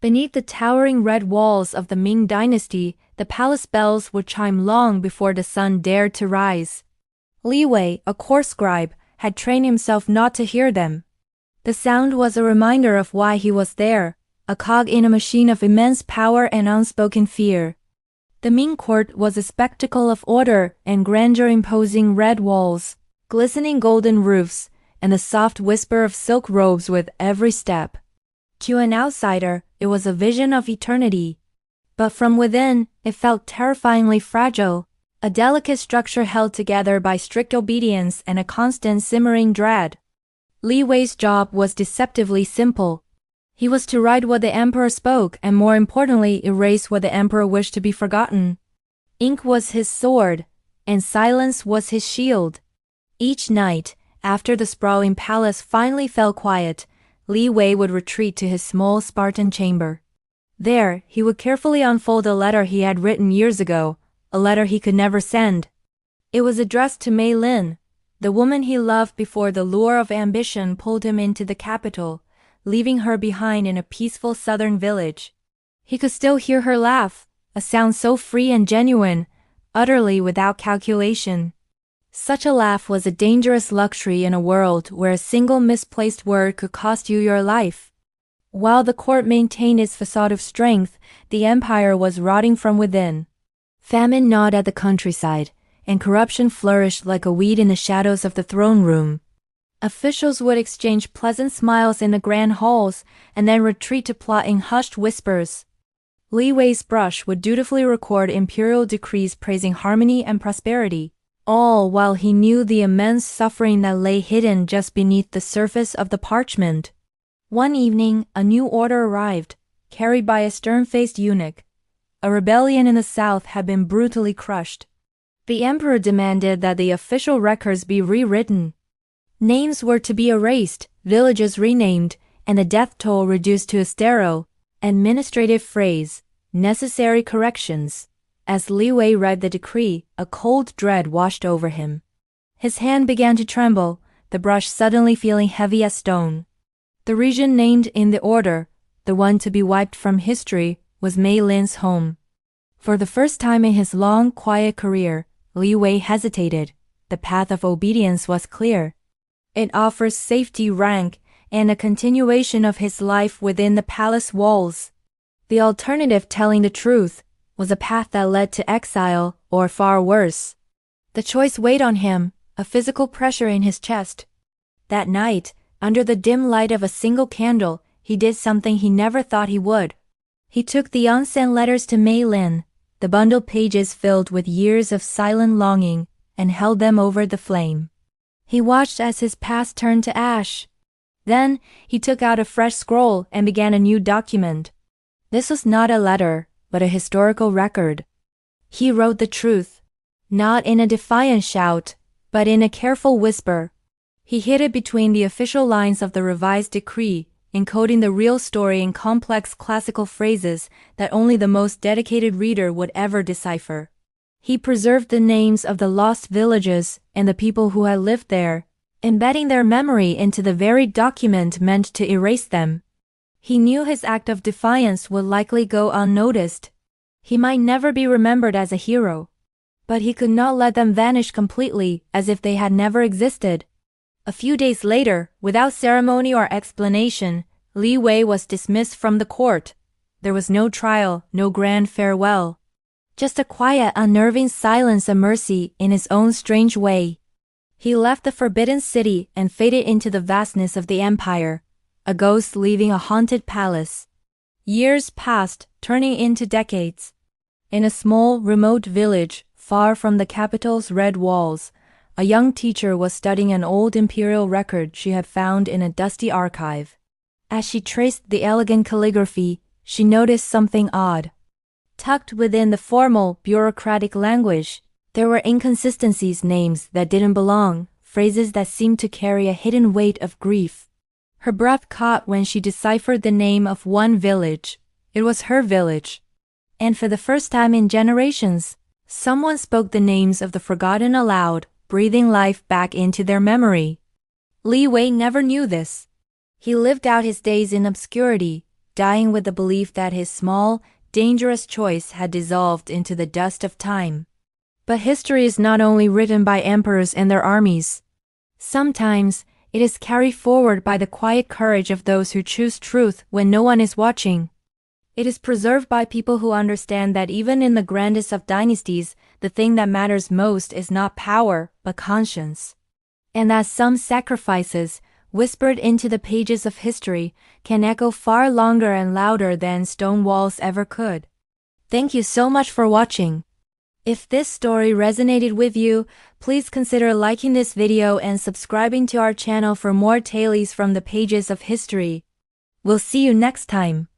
Beneath the towering red walls of the Ming dynasty, the palace bells would chime long before the sun dared to rise. Li Wei, a court scribe, had trained himself not to hear them. The sound was a reminder of why he was there, a cog in a machine of immense power and unspoken fear. The Ming court was a spectacle of order and grandeur, imposing red walls, glistening golden roofs, and the soft whisper of silk robes with every step. To an outsider, it was a vision of eternity. But from within, it felt terrifyingly fragile, a delicate structure held together by strict obedience and a constant simmering dread. Li Wei's job was deceptively simple. He was to write what the emperor spoke and, more importantly, erase what the emperor wished to be forgotten. Ink was his sword, and silence was his shield. Each night, after the sprawling palace finally fell quiet, Li Wei would retreat to his small Spartan chamber. There, he would carefully unfold a letter he had written years ago, a letter he could never send. It was addressed to Mei Lin, the woman he loved before the lure of ambition pulled him into the capital, leaving her behind in a peaceful southern village. He could still hear her laugh, a sound so free and genuine, utterly without calculation. Such a laugh was a dangerous luxury in a world where a single misplaced word could cost you your life. While the court maintained its facade of strength, the empire was rotting from within. Famine gnawed at the countryside, and corruption flourished like a weed in the shadows of the throne room. Officials would exchange pleasant smiles in the grand halls and then retreat to plot in hushed whispers. Li Wei's brush would dutifully record imperial decrees praising harmony and prosperity, all while he knew the immense suffering that lay hidden just beneath the surface of the parchment. One evening, a new order arrived, carried by a stern-faced eunuch. A rebellion in the south had been brutally crushed. The emperor demanded that the official records be rewritten. Names were to be erased, villages renamed, and the death toll reduced to a sterile, administrative phrase, necessary corrections. As Li Wei read the decree, a cold dread washed over him. His hand began to tremble, the brush suddenly feeling heavy as stone. The region named in the order, the one to be wiped from history, was Mei Lin's home. For the first time in his long, quiet career, Li Wei hesitated. The path of obedience was clear. It offers safety, rank, and a continuation of his life within the palace walls. The alternative, telling the truth, was a path that led to exile, or far worse. The choice weighed on him, a physical pressure in his chest. That night, under the dim light of a single candle, he did something he never thought he would. He took the unsent letters to Mei Lin, the bundled pages filled with years of silent longing, and held them over the flame. He watched as his past turned to ash. Then, he took out a fresh scroll and began a new document. This was not a letter, but a historical record. He wrote the truth, not in a defiant shout, but in a careful whisper. He hid it between the official lines of the revised decree, encoding the real story in complex classical phrases that only the most dedicated reader would ever decipher. He preserved the names of the lost villages and the people who had lived there, embedding their memory into the very document meant to erase them. He knew his act of defiance would likely go unnoticed. He might never be remembered as a hero. But he could not let them vanish completely, as if they had never existed. A few days later, without ceremony or explanation, Li Wei was dismissed from the court. There was no trial, no grand farewell. Just a quiet, unnerving silence and mercy in his own strange way. He left the forbidden city and faded into the vastness of the empire, a ghost leaving a haunted palace. Years passed, turning into decades. In a small, remote village, far from the capital's red walls, a young teacher was studying an old imperial record she had found in a dusty archive. As she traced the elegant calligraphy, she noticed something odd. Tucked within the formal, bureaucratic language, there were inconsistencies, names that didn't belong, phrases that seemed to carry a hidden weight of grief. Her breath caught when she deciphered the name of one village. It was her village. And for the first time in generations, someone spoke the names of the forgotten aloud, breathing life back into their memory. Li Wei never knew this. He lived out his days in obscurity, dying with the belief that his small, dangerous choice had dissolved into the dust of time. But history is not only written by emperors and their armies. Sometimes, it is carried forward by the quiet courage of those who choose truth when no one is watching. It is preserved by people who understand that even in the grandest of dynasties, the thing that matters most is not power, but conscience. And that some sacrifices, whispered into the pages of history, can echo far longer and louder than stone walls ever could. Thank you so much for watching. If this story resonated with you, please consider liking this video and subscribing to our channel for more tales from the pages of history. We'll see you next time.